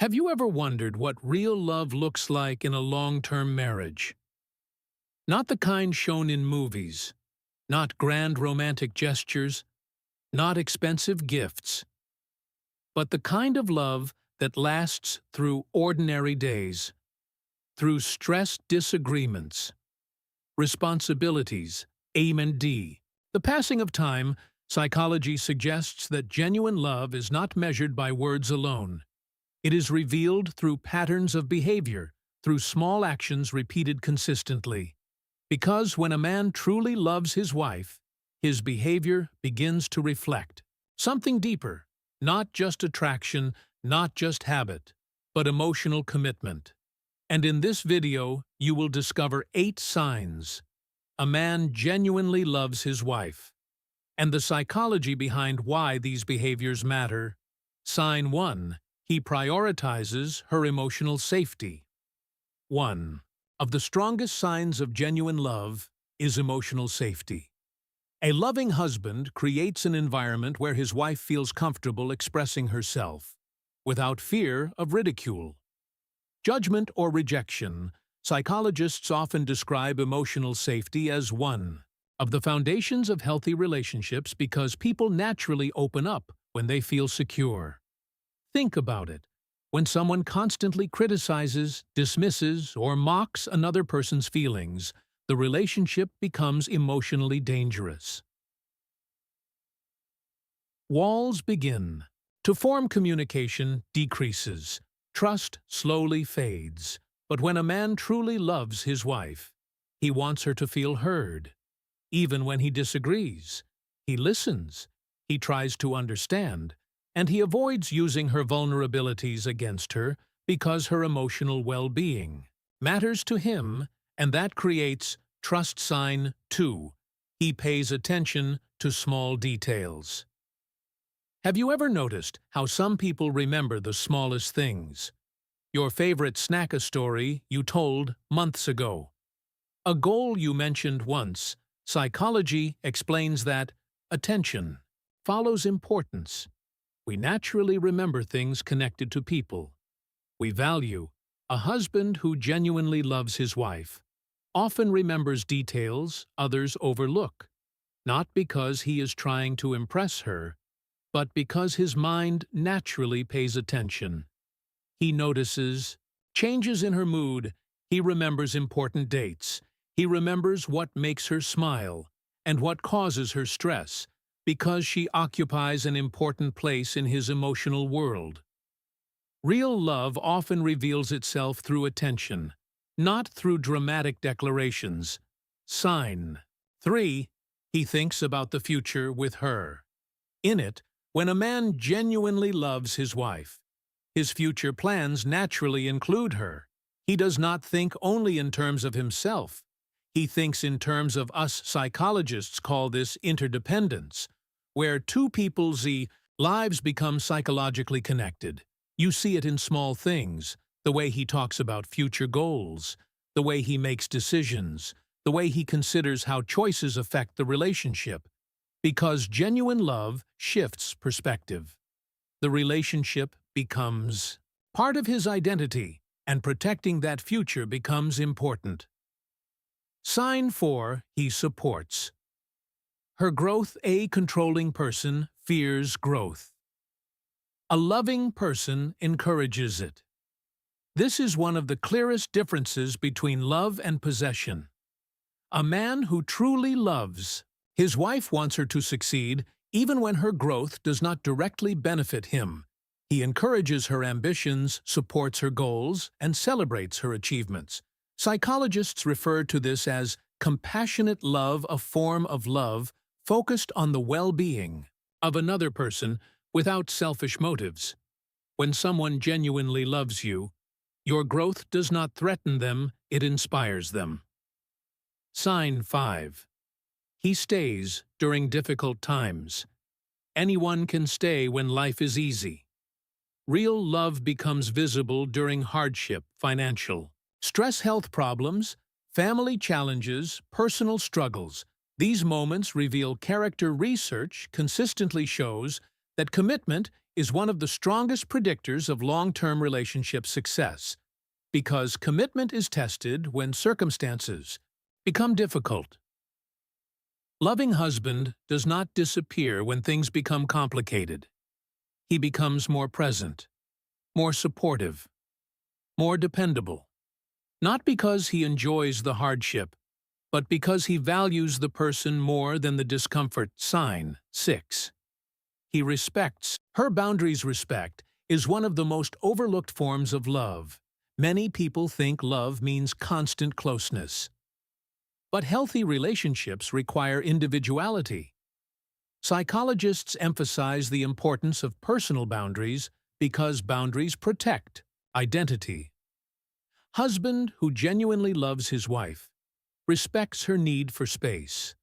Have you ever wondered what real love looks like in a long-term marriage? Not the kind shown in movies, not grand romantic gestures, not expensive gifts, but the kind of love that lasts through ordinary days, through stressed disagreements, responsibilities, aim and D. The passing of time, psychology suggests that genuine love is not measured by words alone. It is revealed through patterns of behavior, through small actions repeated consistently. Because when a man truly loves his wife, his behavior begins to reflect something deeper, not just attraction, not just habit, but emotional commitment. And in this video, you will discover 8 signs a man genuinely loves his wife, and the psychology behind why these behaviors matter. Sign 1. He prioritizes her emotional safety. 1. Of the strongest signs of genuine love is emotional safety. A loving husband creates an environment where his wife feels comfortable expressing herself, without fear of ridicule, judgment, or rejection. Psychologists often describe emotional safety as one of the foundations of healthy relationships because people naturally open up when they feel secure. Think about it. When someone constantly criticizes, dismisses, or mocks another person's feelings, the relationship becomes emotionally dangerous. Walls begin to form. Communication decreases. Trust slowly fades. But when a man truly loves his wife, he wants her to feel heard. Even when he disagrees, he listens, he tries to understand, and he avoids using her vulnerabilities against her because her emotional well-being matters to him, and that creates trust. Sign 2. He pays attention to small details. Have you ever noticed how some people remember the smallest things? Your favorite snack, a story you told months ago, a goal you mentioned once. Psychology explains that attention follows importance. We naturally remember things connected to people we value. A husband who genuinely loves his wife often remembers details others overlook, not because he is trying to impress her, but because his mind naturally pays attention. He notices changes in her mood. He remembers important dates. He remembers what makes her smile and what causes her stress, because she occupies an important place in his emotional world. Real love often reveals itself through attention, not through dramatic declarations. Sign 3. He thinks about the future with her. In it, when a man genuinely loves his wife, his future plans naturally include her. He does not think only in terms of himself. He thinks in terms of us. Psychologists call this interdependence, where two people's lives become psychologically connected. You see it in small things, the way he talks about future goals, the way he makes decisions, the way he considers how choices affect the relationship. Because genuine love shifts perspective. The relationship becomes part of his identity, and protecting that future becomes important. Sign 4. He supports her growth. A controlling person fears growth. A loving person encourages it. This is one of the clearest differences between love and possession. A man who truly loves his wife wants her to succeed even when her growth does not directly benefit him. He encourages her ambitions, supports her goals, and celebrates her achievements. Psychologists refer to this as compassionate love, a form of love focused on the well-being of another person without selfish motives. When someone genuinely loves you, your growth does not threaten them, it inspires them. Sign 5. He stays during difficult times. Anyone can stay when life is easy. Real love becomes visible during hardship, financial stress, health problems, family challenges, personal struggles. These moments reveal character. Research consistently shows that commitment is one of the strongest predictors of long-term relationship success because commitment is tested when circumstances become difficult. Loving husband does not disappear when things become complicated. He becomes more present, more supportive, more dependable. Not because he enjoys the hardship, but because he values the person more than the discomfort. Sign 6. He respects. Her boundaries. Respect is one of the most overlooked forms of love. Many people think love means constant closeness. But healthy relationships require individuality. Psychologists emphasize the importance of personal boundaries because boundaries protect identity. Husband who genuinely loves his wife respects her need for space,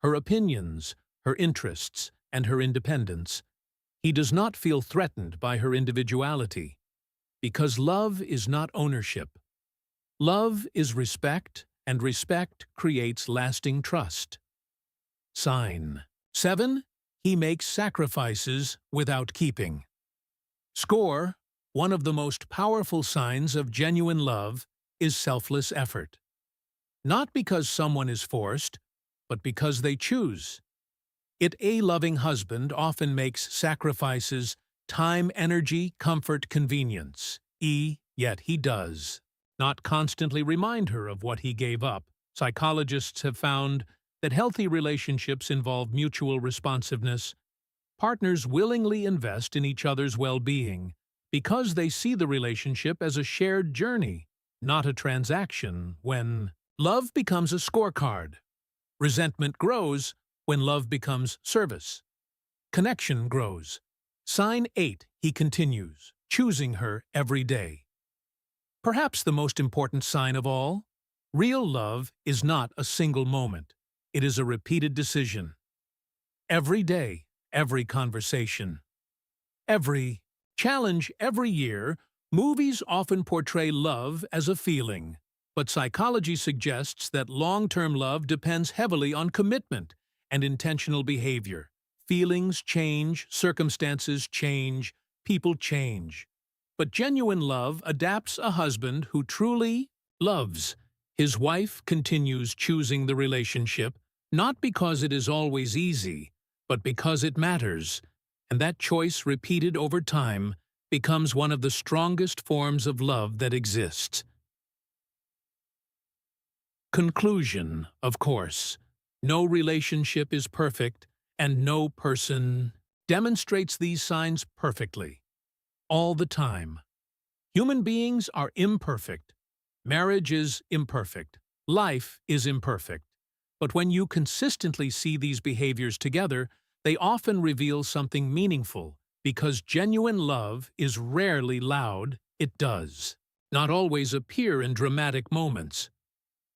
her opinions, her interests, and her independence. He does not feel threatened by her individuality, because love is not ownership. Love is respect, and respect creates lasting trust. Sign 7. He makes sacrifices without keeping. Score. One of the most powerful signs of genuine love is selfless effort. Not because someone is forced, but because they choose. A loving husband often makes sacrifices, time, energy, comfort, convenience. Yet he does not constantly remind her of what he gave up. Psychologists have found that healthy relationships involve mutual responsiveness. Partners willingly invest in each other's well-being because they see the relationship as a shared journey, not a transaction. When love becomes a scorecard, resentment grows. When love becomes service, connection grows. Sign 8. He continues, choosing her every day. Perhaps the most important sign of all, real love is not a single moment. It is a repeated decision. Every day, every conversation, every challenge, every year, movies often portray love as a feeling. But psychology suggests that long-term love depends heavily on commitment and intentional behavior. Feelings change, circumstances change, people change. But genuine love adapts. A husband who truly loves his wife continues choosing the relationship, not because it is always easy, but because it matters. And that choice, repeated over time, becomes one of the strongest forms of love that exists. Conclusion, of course. No relationship is perfect, and no person demonstrates these signs perfectly, all the time. Human beings are imperfect. Marriage is imperfect. Life is imperfect. But when you consistently see these behaviors together, they often reveal something meaningful, because genuine love is rarely loud. It does not always appear in dramatic moments.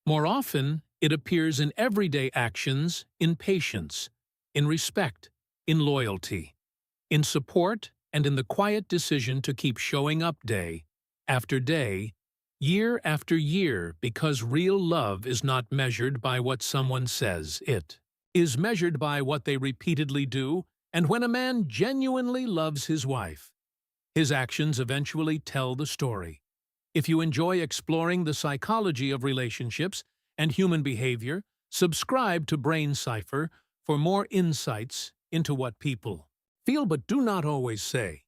More often, it appears in everyday actions, in patience, in respect, in loyalty, in support, and in the quiet decision to keep showing up day after day, year after year, because real love is not measured by what someone says. It is measured by what they repeatedly do, and when a man genuinely loves his wife, his actions eventually tell the story. If you enjoy exploring the psychology of relationships and human behavior, subscribe to Brain Cipher for more insights into what people feel but do not always say.